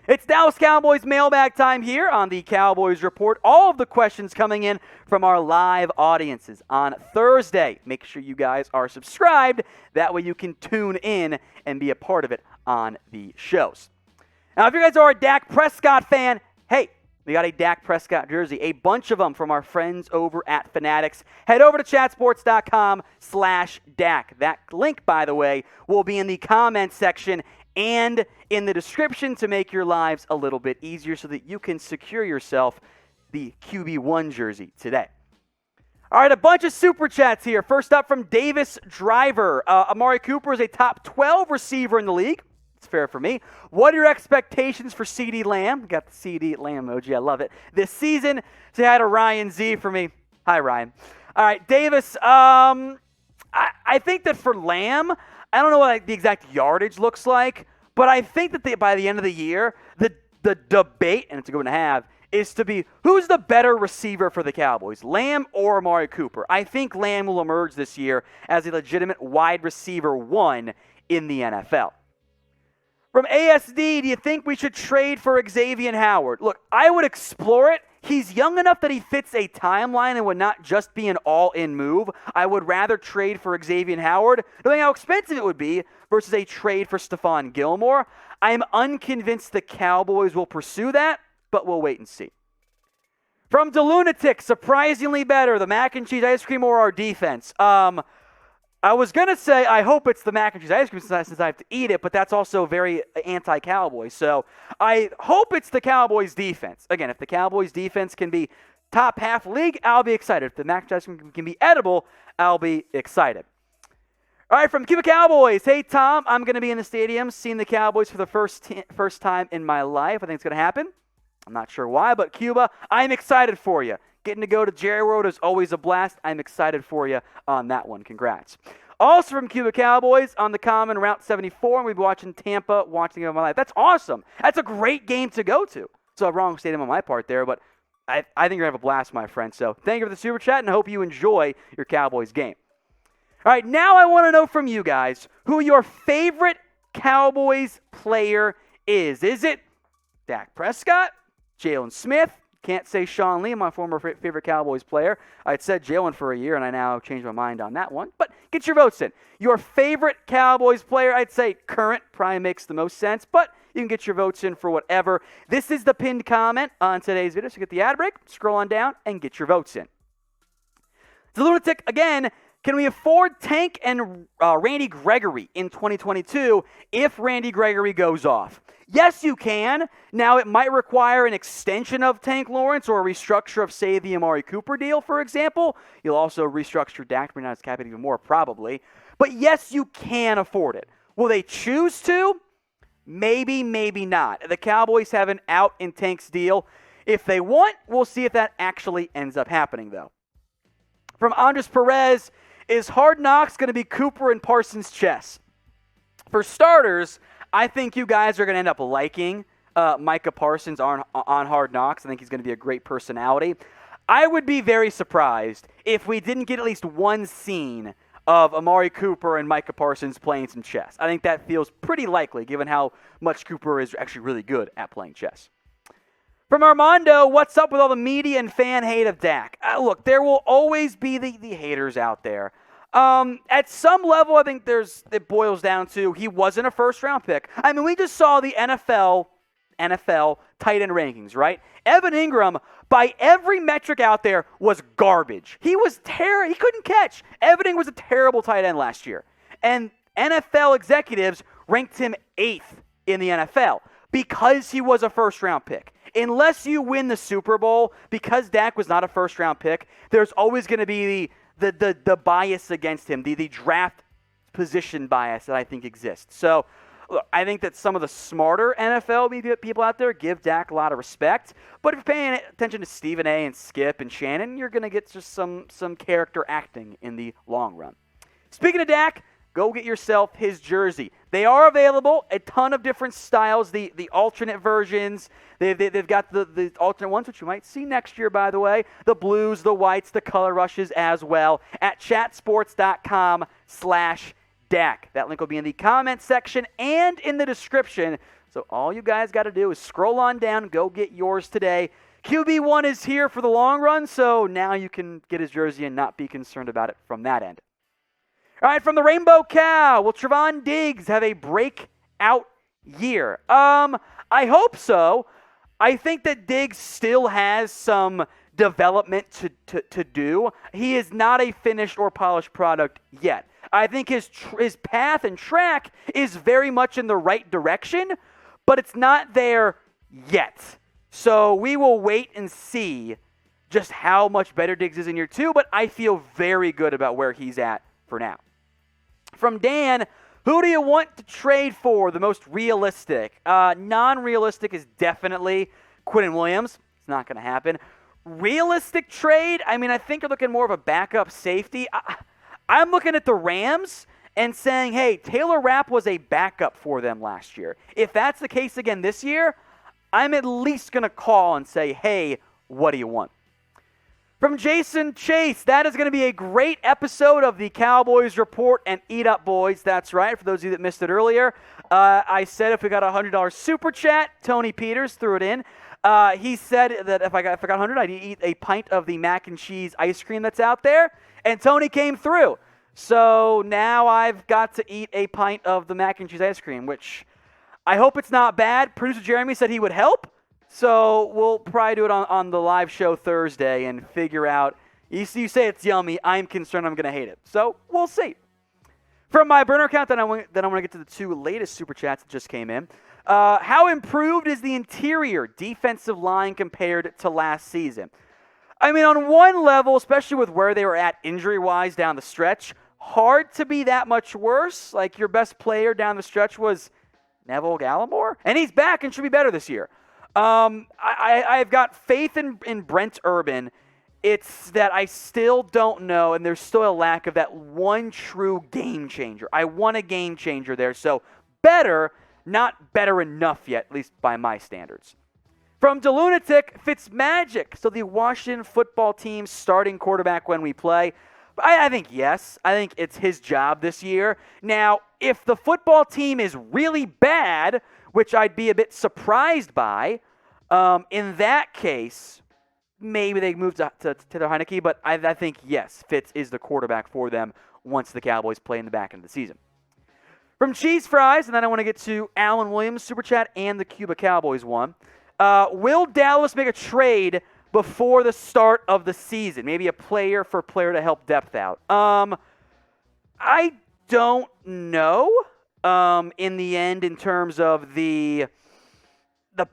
It's Dallas Cowboys mailbag time here on the Cowboys Report. All of the questions coming in from our live audiences on Thursday. Make sure you guys are subscribed. That way you can tune in and be a part of it on the shows. Now, if you guys are a Dak Prescott fan, hey, we got a Dak Prescott jersey, a bunch of them from our friends over at Fanatics. Head over to chatsports.com/Dak. That link, by the way, will be in the comments section and in the description to make your lives a little bit easier so that you can secure yourself the QB1 jersey today. All right, a bunch of super chats here. First up from Davis Driver. Amari Cooper is a top 12 receiver in the league. It's fair for me. What are your expectations for CeeDee Lamb? Got the CeeDee Lamb emoji. I love it. This season, say hi to Ryan Z for me. Hi, Ryan. All right, Davis. I think that for Lamb, I don't know what the exact yardage looks like, but I think that by the end of the year, the debate, and it's a good one to have, is to be who's the better receiver for the Cowboys, Lamb or Amari Cooper? I think Lamb will emerge this year as a legitimate wide receiver one in the NFL. From ASD, do you think we should trade for Xavien Howard? Look, I would explore it. He's young enough that he fits a timeline and would not just be an all-in move. I would rather trade for Xavien Howard, knowing how expensive it would be, versus a trade for Stephon Gilmore. I am unconvinced the Cowboys will pursue that, but we'll wait and see. From DeLunatic, surprisingly better, the mac and cheese ice cream or our defense? I was going to say I hope it's the mac and cheese ice cream since I have to eat it, but that's also very anti-Cowboys. So I hope it's the Cowboys defense. Again, if the Cowboys defense can be top half league, I'll be excited. If the mac and cheese ice cream can be edible, I'll be excited. All right, from Cuba Cowboys. Hey, Tom, I'm going to be in the stadium seeing the Cowboys for the first time in my life. I think it's going to happen. I'm not sure why, but Cuba, I'm excited for you. Getting to go to Jerry World is always a blast. I'm excited for you on that one. Congrats. Also from Cuba Cowboys, on the Common Route 74, and we'll be watching Tampa, watching the game of my life. That's awesome. That's a great game to go to. So wrong stadium on my part there, but I think you're going to have a blast, my friend. So thank you for the super chat, and I hope you enjoy your Cowboys game. All right, now I want to know from you guys who your favorite Cowboys player is. Is it Dak Prescott, Jalen Smith? Can't say Sean Lee, my former favorite Cowboys player. I'd said Jalen for a year, and I now changed my mind on that one. But get your votes in. Your favorite Cowboys player, I'd say current probably makes the most sense, but you can get your votes in for whatever. This is the pinned comment on today's video, so get the ad break, scroll on down, and get your votes in. The Lunatic, again, can we afford Tank and Randy Gregory in 2022 if Randy Gregory goes off? Yes, you can. Now, it might require an extension of Tank Lawerence or a restructure of, say, the Amari Cooper deal, for example. You'll also restructure Dak to bring down his cap even more, probably. But yes, you can afford it. Will they choose to? Maybe, maybe not. The Cowboys have an out in Tank's deal. If they want, we'll see if that actually ends up happening, though. From Andres Perez, is Hard Knocks going to be Cooper and Parsons' chess? For starters, I think you guys are going to end up liking Micah Parsons on Hard Knocks. I think he's going to be a great personality. I would be very surprised if we didn't get at least one scene of Amari Cooper and Micah Parsons playing some chess. I think that feels pretty likely given how much Cooper is actually really good at playing chess. From Armando, what's up with all the media and fan hate of Dak? Look, there will always be the haters out there. At some level, I think it boils down to he wasn't a first-round pick. I mean, we just saw the NFL tight end rankings, right? Evan Ingram, by every metric out there, was garbage. He was terrible. He couldn't catch. Evan Ingram was a terrible tight end last year. And NFL executives ranked him 8th in the NFL because he was a first-round pick. Unless you win the Super Bowl, because Dak was not a first-round pick, there's always going to be the bias against him, the draft position bias that I think exists. So look, I think that some of the smarter NFL people out there give Dak a lot of respect. But if you're paying attention to Stephen A. and Skip and Shannon, you're going to get just some character acting in the long run. Speaking of Dak, go get yourself his jersey. They are available, a ton of different styles, the alternate versions. They've got the alternate ones, which you might see next year, by the way. The blues, the whites, the color rushes as well at chatsports.com/Dak. Dak. That link will be in the comments section and in the description. So all you guys got to do is scroll on down, go get yours today. QB1 is here for the long run, so now you can get his jersey and not be concerned about it from that end. All right, from the Rainbow Cow, will Trevon Diggs have a breakout year? I hope so. I think that Diggs still has some development to do. He is not a finished or polished product yet. I think his path and track is very much in the right direction, but it's not there yet. So we will wait and see just how much better Diggs is in year 2, but I feel very good about where he's at for now. From Dan, who do you want to trade for the most realistic? Non-realistic is definitely Quinnen Williams. It's not going to happen. Realistic trade, I think you're looking more of a backup safety. I'm looking at the Rams and saying, hey, Taylor Rapp was a backup for them last year. If that's the case again this year, I'm at least going to call and say, hey, what do you want? From Jason Chase, that is going to be a great episode of the Cowboys Report and Eat Up Boys. That's right. For those of you that missed it earlier, I said if we got a $100 super chat, Tony Peters threw it in. He said that if I got 100, I'd eat a pint of the mac and cheese ice cream that's out there, and Tony came through. So now I've got to eat a pint of the mac and cheese ice cream, which I hope it's not bad. Producer Jeremy said he would help, so we'll probably do it on the live show Thursday and figure out. You say it's yummy. I'm concerned I'm going to hate it. So we'll see. From my burner account, then I want to get to the 2 latest super chats that just came in. How improved is the interior defensive line compared to last season? On one level, especially with where they were at injury-wise down the stretch, hard to be that much worse. Like your best player down the stretch was Neville Gallimore, and he's back and should be better this year. I've got faith in Brent Urban. It's that I still don't know, and there's still a lack of that one true game changer. I want a game changer there, so better, not better enough yet, at least by my standards. From DeLunatic, Fitzmagic, so the Washington football team's starting quarterback when we play. I think yes. I think it's his job this year. Now, if the football team is really bad, which I'd be a bit surprised by, in that case, maybe they move to Taylor Heineke, but I think, yes, Fitz is the quarterback for them once the Cowboys play in the back end of the season. From Cheese Fries, and then I want to get to Alan Williams' Super Chat and the Cuba Cowboys one. Will Dallas make a trade before the start of the season? Maybe a player for player to help depth out. I don't know in the end in terms of the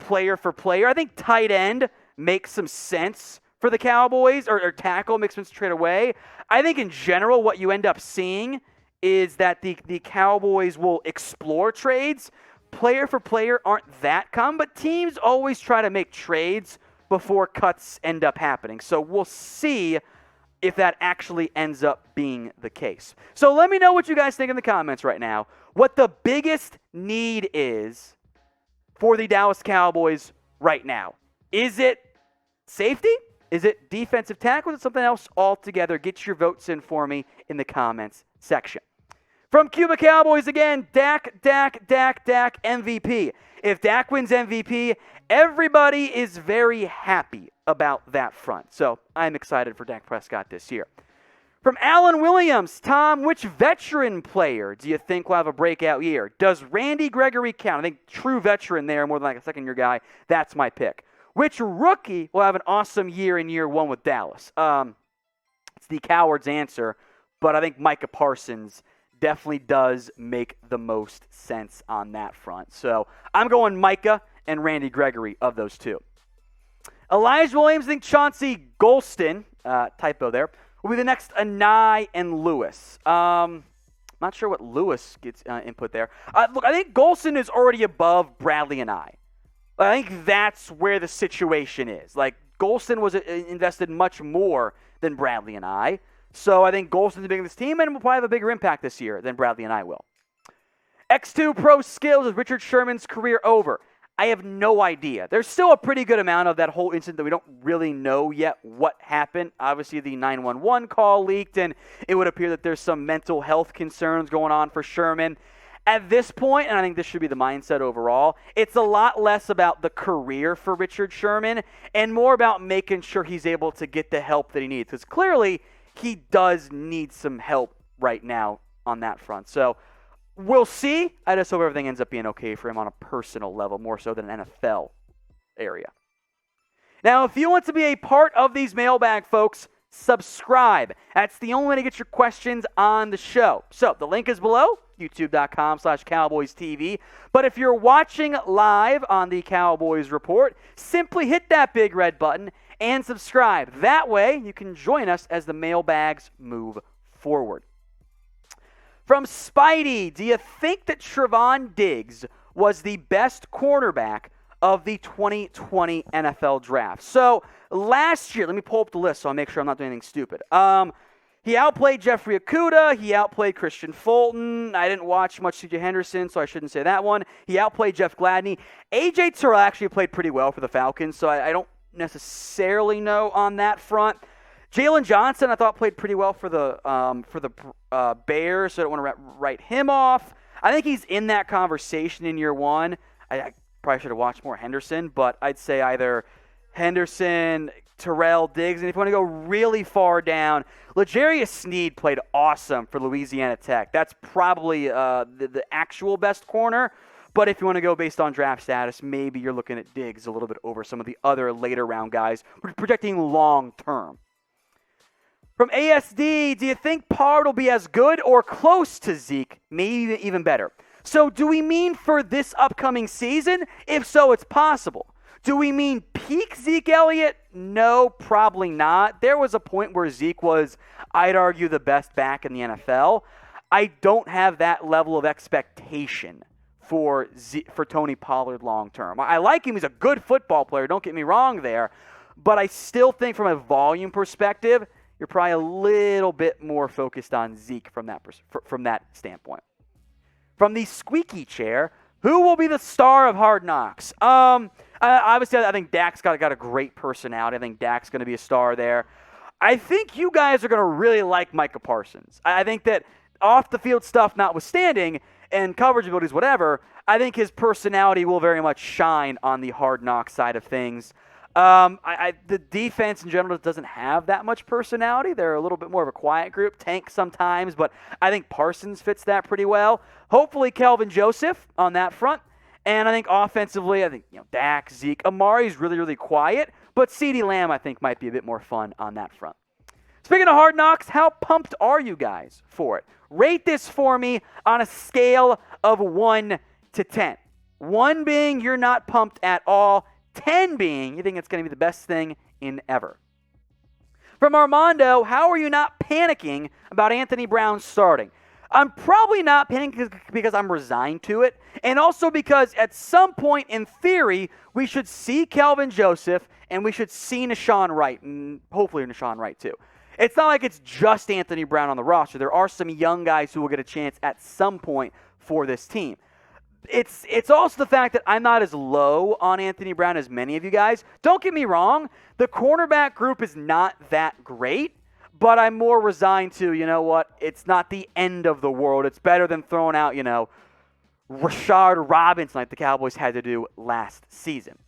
player for player. I think tight end makes some sense for the Cowboys, or tackle makes sense to trade away. I think in general what you end up seeing is that the Cowboys will explore trades. Player for player aren't that common, but teams always try to make trades before cuts end up happening. So we'll see if that actually ends up being the case. So let me know what you guys think in the comments right now. What the biggest need is for the Dallas Cowboys right now. Is it safety? Is it defensive tackle? Is it something else altogether? Get your votes in for me in the comments section. From Cuba Cowboys again, Dak, MVP. If Dak wins MVP, everybody is very happy about that front. So I'm excited for Dak Prescott this year. From Alan Williams, Tom, which veteran player do you think will have a breakout year? Does Randy Gregory count? I think true veteran there, more than like a second-year guy. That's my pick. Which rookie will have an awesome year in year 1 with Dallas? It's the coward's answer, but I think Micah Parsons definitely does make the most sense on that front. So I'm going Micah and Randy Gregory of those two. Elijah Williams, I think Chauncey Golston, typo there, will be the next Anai and Lewis. Not sure what Lewis gets input there. Look, I think Golston is already above Bradley and I. I think that's where the situation is. Like, Golston was invested much more than Bradley and I. So I think Golston's big in this team and will probably have a bigger impact this year than Bradley and I will. X2 Pro Skills, is Richard Sherman's career over? I have no idea. There's still a pretty good amount of that whole incident that we don't really know yet what happened. Obviously, the 911 call leaked, and it would appear that there's some mental health concerns going on for Sherman. At this point, and I think this should be the mindset overall, it's a lot less about the career for Richard Sherman and more about making sure he's able to get the help that he needs. Because clearly, he does need some help right now on that front. So we'll see. I just hope everything ends up being okay for him on a personal level, more so than an NFL area. Now, if you want to be a part of these mailbag, folks, subscribe. That's the only way to get your questions on the show. So the link is below, youtube.com/CowboysTV. But if you're watching live on the Cowboys Report, simply hit that big red button and subscribe. That way, you can join us as the mailbags move forward. From Spidey, do you think that Trevon Diggs was the best cornerback of the 2020 NFL Draft? So last year, let me pull up the list so I make sure I'm not doing anything stupid. He outplayed Jeffrey Okudah. He outplayed Christian Fulton. I didn't watch much C.J. Henderson, so I shouldn't say that one. He outplayed Jeff Gladney. A.J. Terrell actually played pretty well for the Falcons, so I don't necessarily know on that front. Jalen Johnson, I thought, played pretty well for the Bears, so I don't want to write him off. I think he's in that conversation in year one. I probably should have watched more Henderson, but I'd say either Henderson, Terrell, Diggs, and if you want to go really far down, L'Jarius Sneed played awesome for Louisiana Tech. That's probably the actual best corner. But if you want to go based on draft status, maybe you're looking at Diggs a little bit over some of the other later round guys. We're projecting long term. From ASD, do you think Pollard will be as good or close to Zeke? Maybe even better. So do we mean for this upcoming season? If so, it's possible. Do we mean peak Zeke Elliott? No, probably not. There was a point where Zeke was, I'd argue, the best back in the NFL. I don't have that level of expectation for Tony Pollard long term. I like him. He's a good football player. Don't get me wrong there. But I still think from a volume perspective, you're probably a little bit more focused on Zeke from that standpoint. From the squeaky chair, who will be the star of Hard Knocks? Obviously, I think Dak's got a great personality. I think Dak's going to be a star there. I think you guys are going to really like Micah Parsons. I think that off-the-field stuff notwithstanding, and coverage abilities, whatever, I think his personality will very much shine on the Hard Knocks side of things. The defense in general doesn't have that much personality. They're a little bit more of a quiet group, tank sometimes, but I think Parsons fits that pretty well. Hopefully Kelvin Joseph on that front. And I think offensively, Dak, Zeke, Amari's really, really quiet, but CeeDee Lamb I think might be a bit more fun on that front. Speaking of Hard Knocks, how pumped are you guys for it? Rate this for me on a scale of 1 to 10. 1 being you're not pumped at all. 10 being you think it's going to be the best thing in ever. From Armando, how are you not panicking about Anthony Brown starting? I'm probably not panicking because I'm resigned to it, and also because at some point in theory, we should see Kelvin Joseph, and we should see Nashawn Wright, and hopefully Nashawn Wright too. It's not like it's just Anthony Brown on the roster. There are some young guys who will get a chance at some point for this team. It's also the fact that I'm not as low on Anthony Brown as many of you guys. Don't get me wrong. The cornerback group is not that great, but I'm more resigned to, you know what, it's not the end of the world. It's better than throwing out, Rashard Robinson like the Cowboys had to do last season.